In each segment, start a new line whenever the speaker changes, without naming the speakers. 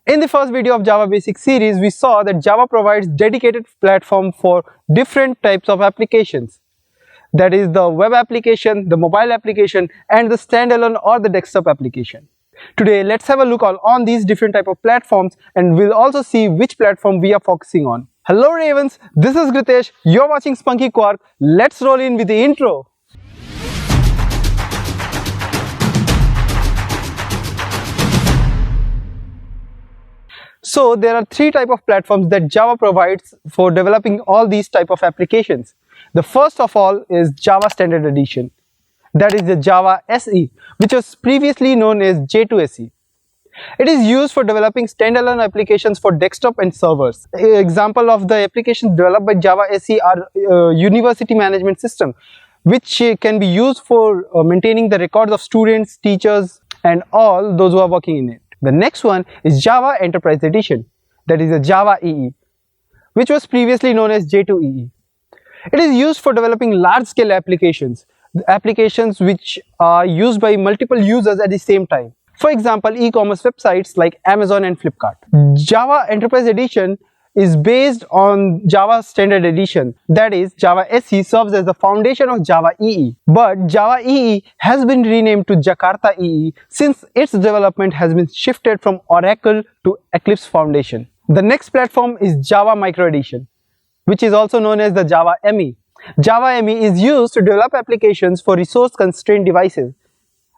In the first video of Java Basics series, we saw that Java provides dedicated platform for different types of applications. That is the web application, the mobile application, and the standalone or the desktop application. Today, let's have a look on these different type of platforms, and we'll also see which platform we are focusing on. Hello Ravens, this is Gritesh, you're watching Spunky Quark. Let's roll in with the intro. So there are three types of platforms that Java provides for developing all these type of applications. The first of all is Java Standard Edition. That is the Java SE, which was previously known as J2SE. It is used for developing standalone applications for desktop and servers. Example of the applications developed by Java SE are University Management System, which can be used for maintaining the records of students, teachers, and all those who are working in it. The next one is Java Enterprise Edition, that is a Java EE, which was previously known as J2EE. It is used for developing large-scale applications which are used by multiple users at the same time. For example, e-commerce websites like Amazon and Flipkart. Java Enterprise Edition is based on Java Standard Edition, that is Java SE serves as the foundation of Java EE. But Java EE has been renamed to Jakarta EE since its development has been shifted from Oracle to Eclipse Foundation. The next platform is Java Micro Edition, which is also known as the Java ME. Java ME is used to develop applications for resource-constrained devices.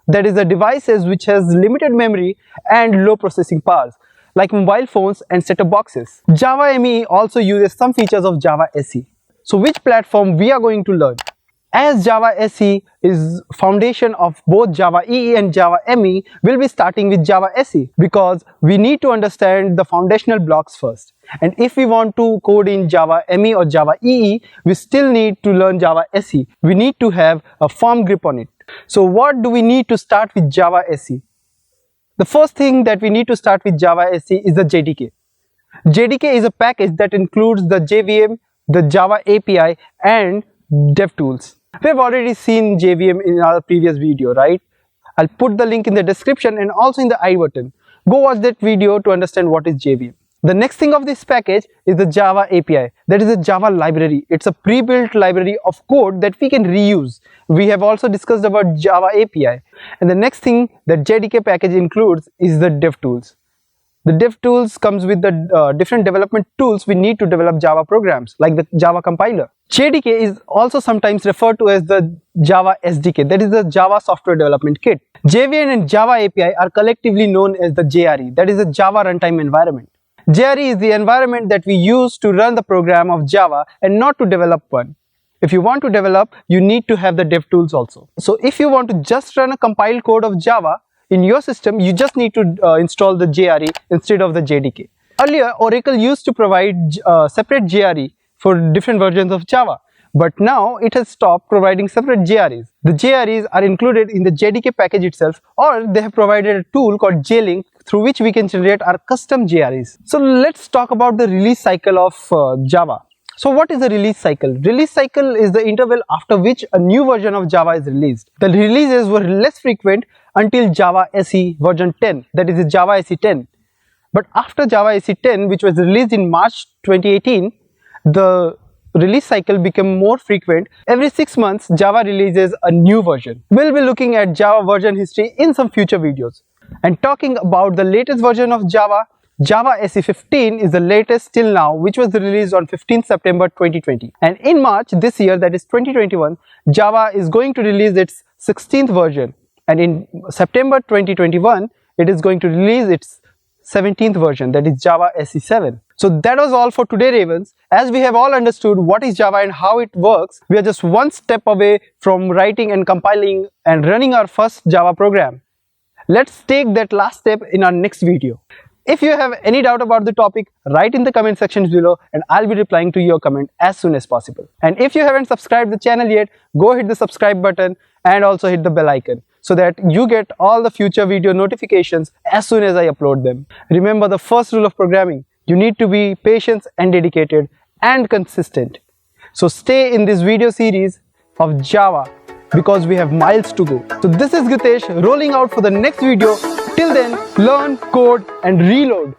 That is the devices which has limited memory and low processing powers, like mobile phones and set-top boxes. Java ME also uses some features of Java SE. So which platform we are going to learn? As Java SE is foundation of both Java EE and Java ME, we'll be starting with Java SE because we need to understand the foundational blocks first. And if we want to code in Java ME or Java EE, we still need to learn Java SE. We need to have a firm grip on it. So what do we need to start with Java SE? The first thing that we need to start with Java SE is the JDK. JDK is a package that includes the JVM, the Java API, and DevTools. We have already seen JVM in our previous video, right? I'll put the link in the description and also in the I button. Go watch that video to understand what is JVM. The next thing of this package is the Java API. That is a Java library. It's a pre-built library of code that we can reuse. We have also discussed about Java API. And the next thing that JDK package includes is the DevTools. The DevTools comes with the different development tools we need to develop Java programs, like the Java compiler. JDK is also sometimes referred to as the Java SDK, that is the Java Software Development Kit. JVM and Java API are collectively known as the JRE, that is the Java Runtime Environment. JRE is the environment that we use to run the program of Java and not to develop one. If you want to develop, you need to have the DevTools also. So if you want to just run a compiled code of Java in your system, you just need to install the JRE instead of the JDK. Earlier, Oracle used to provide separate JRE for different versions of Java, but now it has stopped providing separate JREs. The JREs are included in the JDK package itself, or they have provided a tool called JLink through which we can generate our custom JREs. So let's talk about the release cycle of Java. So what is the release cycle? Release cycle is the interval after which a new version of Java is released. The releases were less frequent until Java SE version 10, that is the Java SE 10. But after Java SE 10, which was released in March 2018, the release cycle became more frequent. Every 6 months, Java releases a new version. We'll be looking at Java version history in some future videos. And talking about the latest version of Java, Java SE 15 is the latest till now, which was released on 15th September 2020. And in March this year, that is 2021, Java is going to release its 16th version. And in September 2021, it is going to release its 17th version, that is Java SE 7. So that was all for today, Ravens. As we have all understood what is Java and how it works, we are just one step away from writing and compiling and running our first Java program. Let's take that last step in our next video. If you have any doubt about the topic, write in the comment sections below and I'll be replying to your comment as soon as possible. And if you haven't subscribed the channel yet, go hit the subscribe button and also hit the bell icon so that you get all the future video notifications as soon as I upload them. Remember the first rule of programming, you need to be patient and dedicated and consistent. So stay in this video series of Java because we have miles to go. So this is Gritesh rolling out for the next video. Till then, learn, code and reload.